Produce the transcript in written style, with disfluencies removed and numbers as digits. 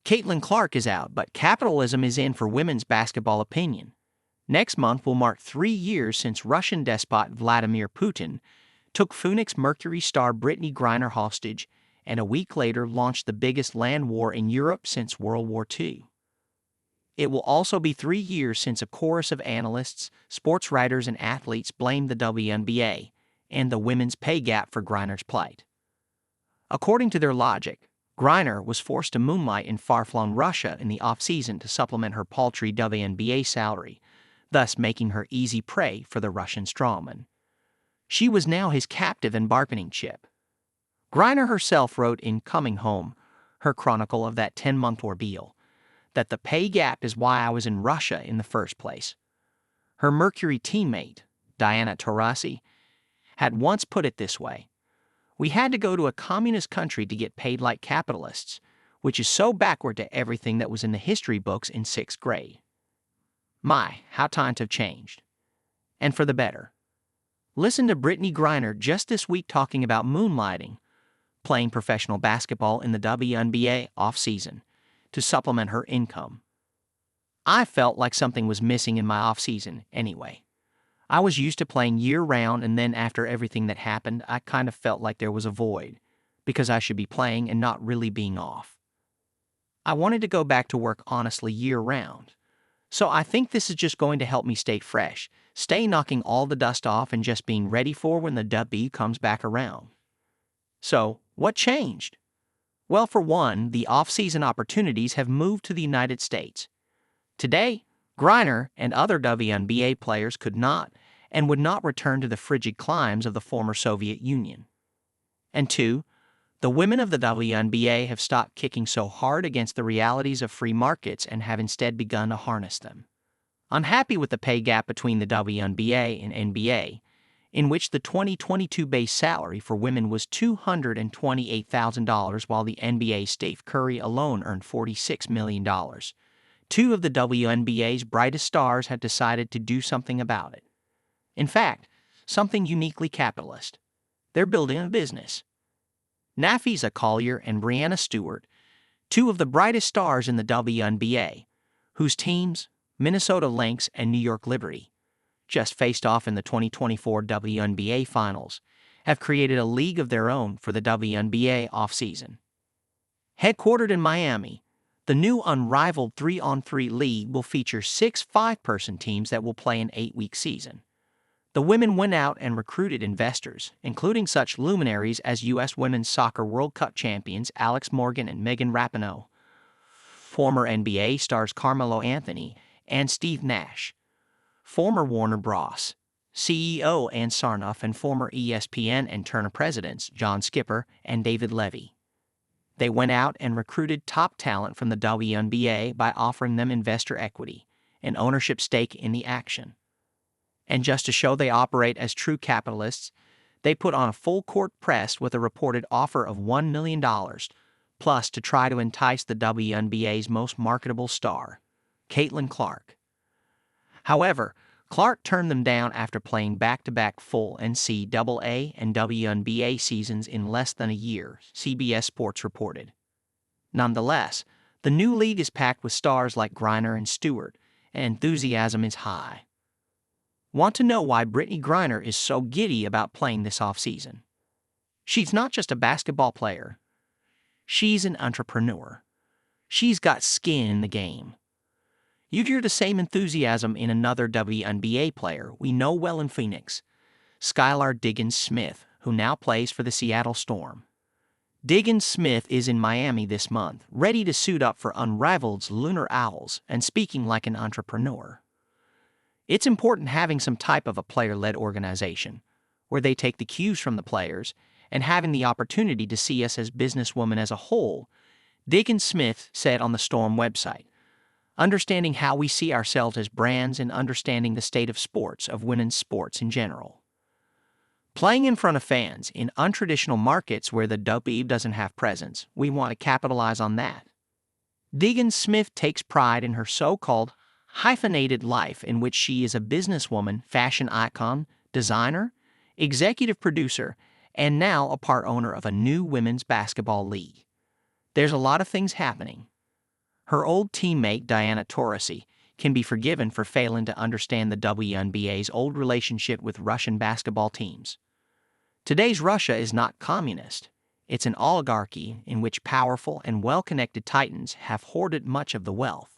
Caitlin Clark is out, but capitalism is in for women's basketball opinion. Next month will mark 3 years since Russian despot Vladimir Putin took Phoenix Mercury star Brittany Griner hostage and a week later launched the biggest land war in Europe since World War II. It will also be 3 years since a chorus of analysts, sports writers, and athletes blamed the WNBA and the women's pay gap for Griner's plight. According to their logic, Griner was forced to moonlight in far-flung Russia in the off-season to supplement her paltry WNBA salary, thus making her easy prey for the Russian strongman. She was now his captive and bargaining chip. Griner herself wrote in Coming Home, her chronicle of that 10-month ordeal, that the pay gap is why I was in Russia in the first place. Her Mercury teammate, Diana Taurasi, had once put it this way: "We had to go to a communist country to get paid like capitalists, which is so backward to everything that was in the history books in 6th grade." My, how times have changed. And for the better. Listen to Brittany Griner just this week talking about moonlighting, playing professional basketball in the WNBA off-season, to supplement her income. I felt like something was missing in my off-season anyway. I was used to playing year-round, and then after everything that happened, I kind of felt like there was a void, because I should be playing and not really being off. I wanted to go back to work honestly year-round. So I think this is just going to help me stay fresh, stay knocking all the dust off and just being ready for when the W comes back around. So, what changed? Well, for one, the off-season opportunities have moved to the United States. Today, Griner and other WNBA players could not and would not return to the frigid climes of the former Soviet Union. And two, the women of the WNBA have stopped kicking so hard against the realities of free markets and have instead begun to harness them. Unhappy with the pay gap between the WNBA and NBA, in which the 2022 base salary for women was $228,000 while the NBA's Steph Curry alone earned $46 million. Two of the WNBA's brightest stars have decided to do something about it. In fact, something uniquely capitalist. They're building a business. Nafisa Collier and Breanna Stewart, two of the brightest stars in the WNBA, whose teams, Minnesota Lynx and New York Liberty, just faced off in the 2024 WNBA Finals, have created a league of their own for the WNBA offseason. Headquartered in Miami, the new unrivaled 3-on-3 league will feature 6 5-person teams that will play an 8-week season. The women went out and recruited investors, including such luminaries as U.S. Women's Soccer World Cup champions Alex Morgan and Megan Rapinoe, former NBA stars Carmelo Anthony and Steve Nash, former Warner Bros. CEO Ann Sarnoff, and former ESPN and Turner presidents John Skipper and David Levy. They went out and recruited top talent from the WNBA by offering them investor equity, an ownership stake in the action. And just to show they operate as true capitalists, they put on a full-court press with a reported offer of $1 million, plus to try to entice the WNBA's most marketable star, Caitlin Clark. However, Clark turned them down after playing back-to-back full NCAA and WNBA seasons in less than a year, CBS Sports reported. Nonetheless, the new league is packed with stars like Griner and Stewart, and enthusiasm is high. Want to know why Brittany Griner is so giddy about playing this offseason? She's not just a basketball player. She's an entrepreneur. She's got skin in the game. You'd hear the same enthusiasm in another WNBA player we know well in Phoenix, Skylar Diggins-Smith, who now plays for the Seattle Storm. Diggins-Smith is in Miami this month, ready to suit up for Unrivaled's Lunar Owls and speaking like an entrepreneur. It's important having some type of a player-led organization, where they take the cues from the players and having the opportunity to see us as businesswomen as a whole, Diggins-Smith said on the Storm website. Understanding how we see ourselves as brands and understanding the state of sports, of women's sports in general. Playing in front of fans in untraditional markets where the W doesn't have presence, we want to capitalize on that. Diggins-Smith takes pride in her so-called hyphenated life in which she is a businesswoman, fashion icon, designer, executive producer, and now a part owner of a new women's basketball league. There's a lot of things happening. Her old teammate Diana Taurasi can be forgiven for failing to understand the WNBA's old relationship with Russian basketball teams. Today's Russia is not communist. It's an oligarchy in which powerful and well-connected titans have hoarded much of the wealth.